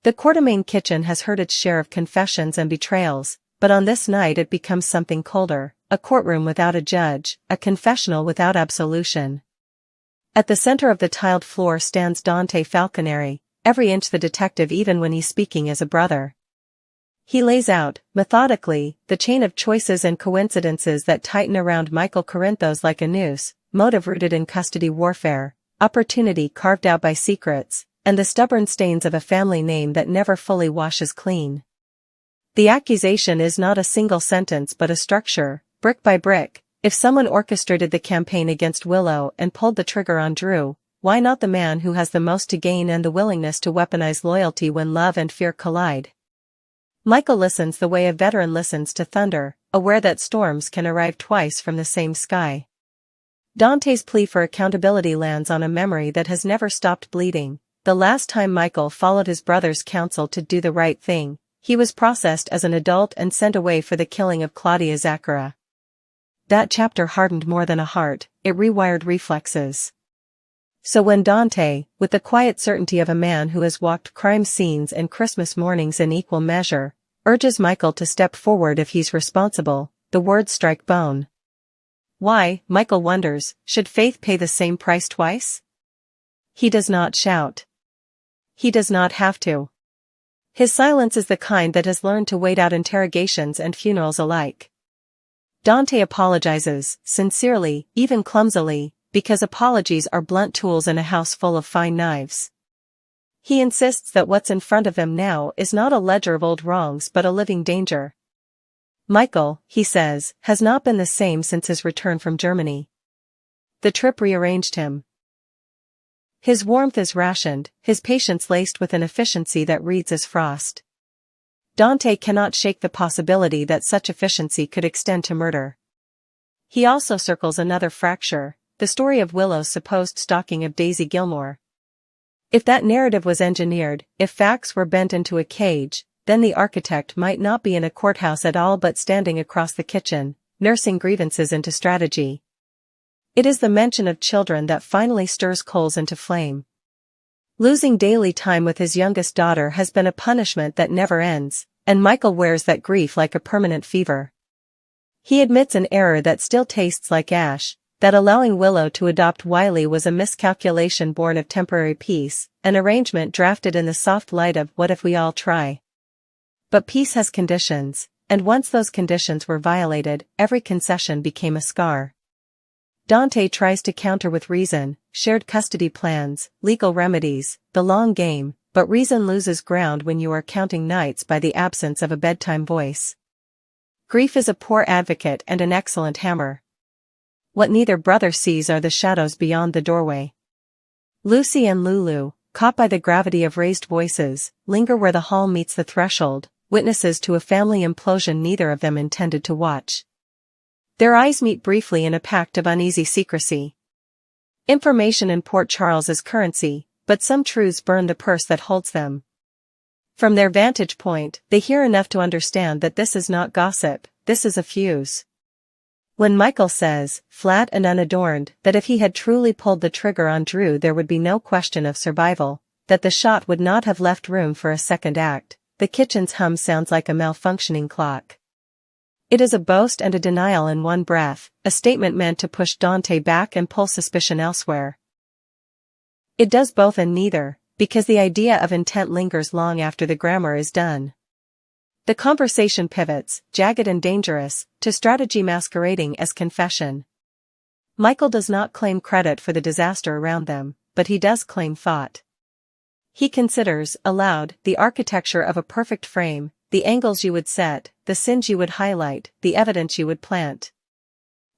The Quartermaine kitchen has heard its share of confessions and betrayals, but on this night it becomes something colder, a courtroom without a judge, a confessional without absolution. At the center of the tiled floor stands Dante Falconeri, every inch the detective even when he's speaking as a brother. He lays out, methodically, the chain of choices and coincidences that tighten around Michael Corinthos like a noose, motive rooted in custody warfare, opportunity carved out by secrets, and the stubborn stains of a family name that never fully washes clean. The accusation is not a single sentence but a structure, brick by brick. If someone orchestrated the campaign against Willow and pulled the trigger on Drew, why not the man who has the most to gain and the willingness to weaponize loyalty when love and fear collide? Michael listens the way a veteran listens to thunder, aware that storms can arrive twice from the same sky. Dante's plea for accountability lands on a memory that has never stopped bleeding. The last time Michael followed his brother's counsel to do the right thing, he was processed as an adult and sent away for the killing of Claudia Zacchara. That chapter hardened more than a heart, it rewired reflexes. So when Dante, with the quiet certainty of a man who has walked crime scenes and Christmas mornings in equal measure, urges Michael to step forward if he's responsible, the words strike bone. Why, Michael wonders, should faith pay the same price twice? He does not shout. He does not have to. His silence is the kind that has learned to wait out interrogations and funerals alike. Dante apologizes, sincerely, even clumsily, because apologies are blunt tools in a house full of fine knives. He insists that what's in front of him now is not a ledger of old wrongs but a living danger. Michael, he says, has not been the same since his return from Germany. The trip rearranged him. His warmth is rationed, his patience laced with an efficiency that reads as frost. Dante cannot shake the possibility that such efficiency could extend to murder. He also circles another fracture, the story of Willow's supposed stalking of Daisy Gilmore. If that narrative was engineered, if facts were bent into a cage, then the architect might not be in a courthouse at all but standing across the kitchen, nursing grievances into strategy. It is the mention of children that finally stirs coals into flame. Losing daily time with his youngest daughter has been a punishment that never ends, and Michael wears that grief like a permanent fever. He admits an error that still tastes like ash, that allowing Willow to adopt Wiley was a miscalculation born of temporary peace, an arrangement drafted in the soft light of what if we all try. But peace has conditions, and once those conditions were violated, every concession became a scar. Dante tries to counter with reason, shared custody plans, legal remedies, the long game, but reason loses ground when you are counting nights by the absence of a bedtime voice. Grief is a poor advocate and an excellent hammer. What neither brother sees are the shadows beyond the doorway. Lucy and Lulu, caught by the gravity of raised voices, linger where the hall meets the threshold, witnesses to a family implosion neither of them intended to watch. Their eyes meet briefly in a pact of uneasy secrecy. Information in Port Charles is currency, but some truths burn the purse that holds them. From their vantage point, they hear enough to understand that this is not gossip, this is a fuse. When Michael says, flat and unadorned, that if he had truly pulled the trigger on Drew there would be no question of survival, that the shot would not have left room for a second act, the kitchen's hum sounds like a malfunctioning clock. It is a boast and a denial in one breath, a statement meant to push Dante back and pull suspicion elsewhere. It does both and neither, because the idea of intent lingers long after the grammar is done. The conversation pivots, jagged and dangerous, to strategy masquerading as confession. Michael does not claim credit for the disaster around them, but he does claim thought. He considers, aloud, the architecture of a perfect frame, the angles you would set, the sins you would highlight, the evidence you would plant.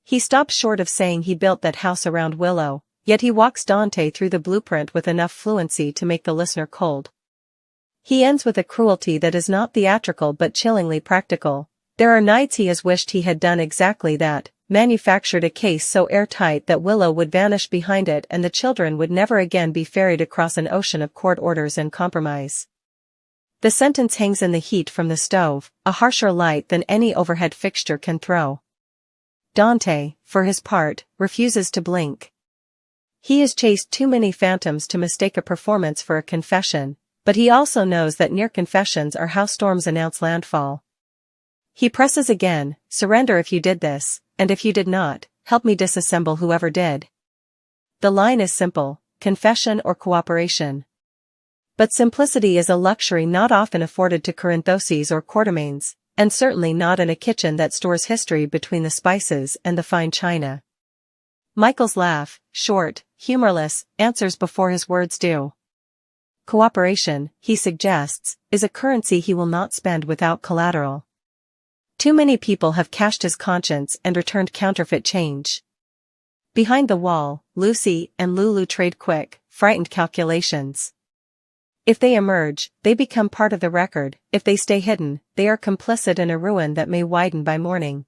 He stops short of saying he built that house around Willow, yet he walks Dante through the blueprint with enough fluency to make the listener cold. He ends with a cruelty that is not theatrical but chillingly practical. There are nights he has wished he had done exactly that, manufactured a case so airtight that Willow would vanish behind it and the children would never again be ferried across an ocean of court orders and compromise. The sentence hangs in the heat from the stove, a harsher light than any overhead fixture can throw. Dante, for his part, refuses to blink. He has chased too many phantoms to mistake a performance for a confession, but he also knows that near confessions are how storms announce landfall. He presses again, surrender if you did this, and if you did not, help me disassemble whoever did. The line is simple, confession or cooperation. But simplicity is a luxury not often afforded to Corinthoses or Quartermaines, and certainly not in a kitchen that stores history between the spices and the fine china. Michael's laugh, short, humorless, answers before his words do. Cooperation, he suggests, is a currency he will not spend without collateral. Too many people have cashed his conscience and returned counterfeit change. Behind the wall, Lucy and Lulu trade quick, frightened calculations. If they emerge, they become part of the record. If they stay hidden, they are complicit in a ruin that may widen by morning.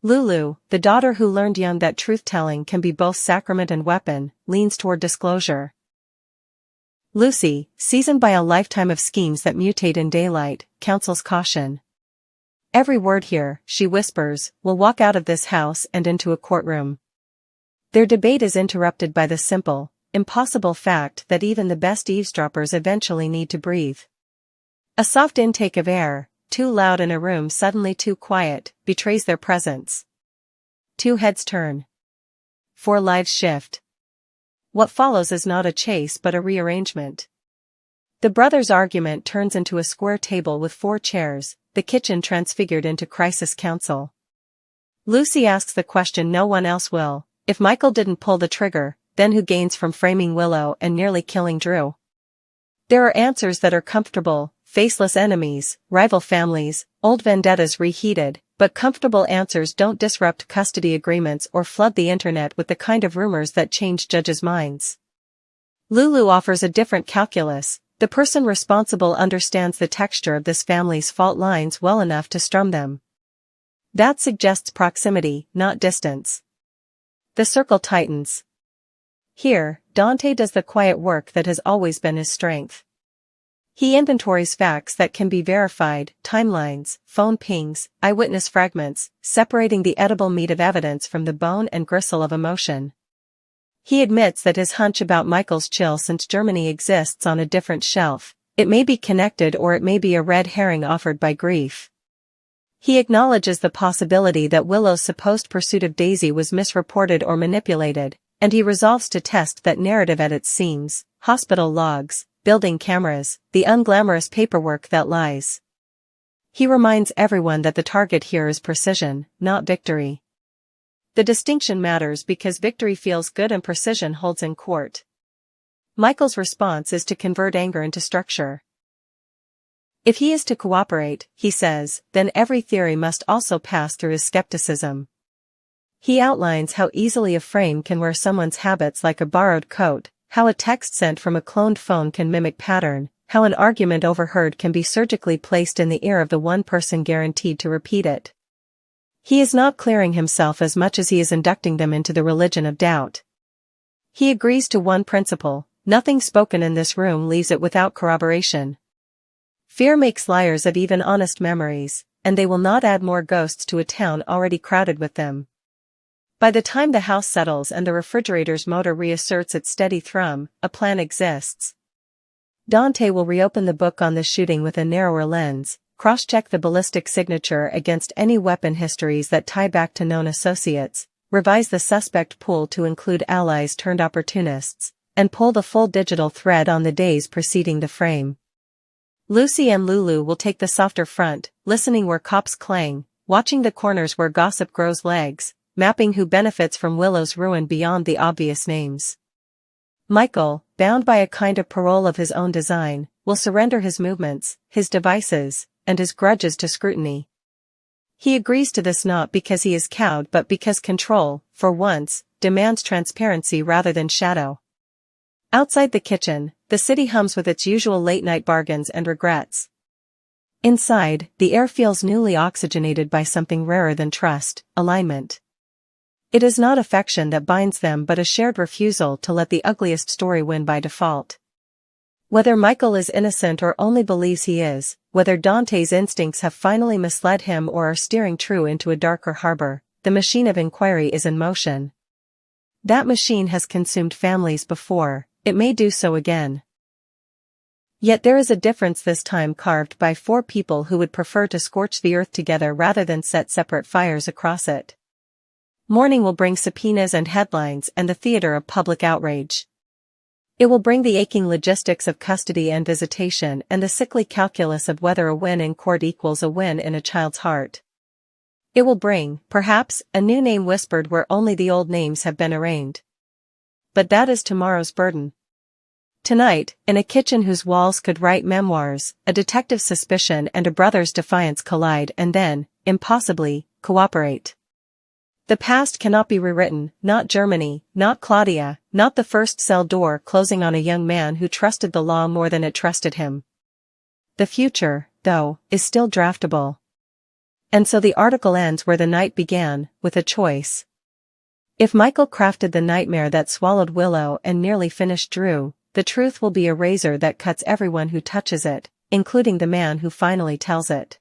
Lulu, the daughter who learned young that truth-telling can be both sacrament and weapon, leans toward disclosure. Lucy, seasoned by a lifetime of schemes that mutate in daylight, counsels caution. Every word here, she whispers, will walk out of this house and into a courtroom. Their debate is interrupted by the simple, impossible fact that even the best eavesdroppers eventually need to breathe. A soft intake of air, too loud in a room suddenly too quiet, betrays their presence. Two heads turn. 4 lives shift. What follows is not a chase but a rearrangement. The brothers' argument turns into a square table with 4 chairs, the kitchen transfigured into crisis council. Lucy asks the question no one else will: if Michael didn't pull the trigger, then who gains from framing Willow and nearly killing Drew? There are answers that are comfortable: faceless enemies, rival families, old vendettas reheated, but comfortable answers don't disrupt custody agreements or flood the internet with the kind of rumors that change judges' minds. Lulu offers a different calculus: the person responsible understands the texture of this family's fault lines well enough to strum them. That suggests proximity, not distance. The circle tightens. Here, Dante does the quiet work that has always been his strength. He inventories facts that can be verified: timelines, phone pings, eyewitness fragments, separating the edible meat of evidence from the bone and gristle of emotion. He admits that his hunch about Michael's chill since Germany exists on a different shelf. It may be connected or it may be a red herring offered by grief. He acknowledges the possibility that Willow's supposed pursuit of Daisy was misreported or manipulated, and he resolves to test that narrative at its seams: hospital logs, building cameras, the unglamorous paperwork that lies. He reminds everyone that the target here is precision, not victory. The distinction matters because victory feels good and precision holds in court. Michael's response is to convert anger into structure. If he is to cooperate, he says, then every theory must also pass through his skepticism. He outlines how easily a frame can wear someone's habits like a borrowed coat, how a text sent from a cloned phone can mimic pattern, how an argument overheard can be surgically placed in the ear of the one person guaranteed to repeat it. He is not clearing himself as much as he is inducting them into the religion of doubt. He agrees to one principle: nothing spoken in this room leaves it without corroboration. Fear makes liars of even honest memories, and they will not add more ghosts to a town already crowded with them. By the time the house settles and the refrigerator's motor reasserts its steady thrum, a plan exists. Dante will reopen the book on the shooting with a narrower lens, cross-check the ballistic signature against any weapon histories that tie back to known associates, revise the suspect pool to include allies turned opportunists, and pull the full digital thread on the days preceding the frame. Lucy and Lulu will take the softer front, listening where cops clang, watching the corners where gossip grows legs, mapping who benefits from Willow's ruin beyond the obvious names. Michael, bound by a kind of parole of his own design, will surrender his movements, his devices, and his grudges to scrutiny. He agrees to this not because he is cowed but because control, for once, demands transparency rather than shadow. Outside the kitchen, the city hums with its usual late-night bargains and regrets. Inside, the air feels newly oxygenated by something rarer than trust: alignment. It is not affection that binds them but a shared refusal to let the ugliest story win by default. Whether Michael is innocent or only believes he is, whether Dante's instincts have finally misled him or are steering true into a darker harbor, the machine of inquiry is in motion. That machine has consumed families before, it may do so again. Yet there is a difference this time carved by four people who would prefer to scorch the earth together rather than set separate fires across it. Morning will bring subpoenas and headlines and the theater of public outrage. It will bring the aching logistics of custody and visitation and the sickly calculus of whether a win in court equals a win in a child's heart. It will bring, perhaps, a new name whispered where only the old names have been arraigned. But that is tomorrow's burden. Tonight, in a kitchen whose walls could write memoirs, a detective's suspicion and a brother's defiance collide and then, impossibly, cooperate. The past cannot be rewritten, not Germany, not Claudia, not the first cell door closing on a young man who trusted the law more than it trusted him. The future, though, is still draftable. And so the article ends where the night began, with a choice. If Michael crafted the nightmare that swallowed Willow and nearly finished Drew, the truth will be a razor that cuts everyone who touches it, including the man who finally tells it.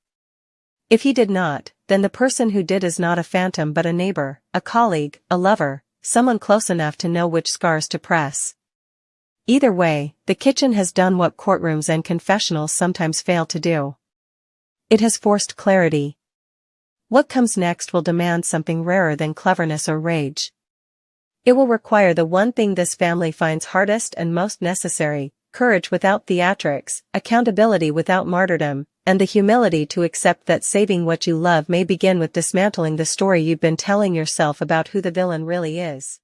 If he did not, then the person who did is not a phantom but a neighbor, a colleague, a lover, someone close enough to know which scars to press. Either way, the kitchen has done what courtrooms and confessionals sometimes fail to do. It has forced clarity. What comes next will demand something rarer than cleverness or rage. It will require the one thing this family finds hardest and most necessary: courage without theatrics, accountability without martyrdom, and the humility to accept that saving what you love may begin with dismantling the story you've been telling yourself about who the villain really is.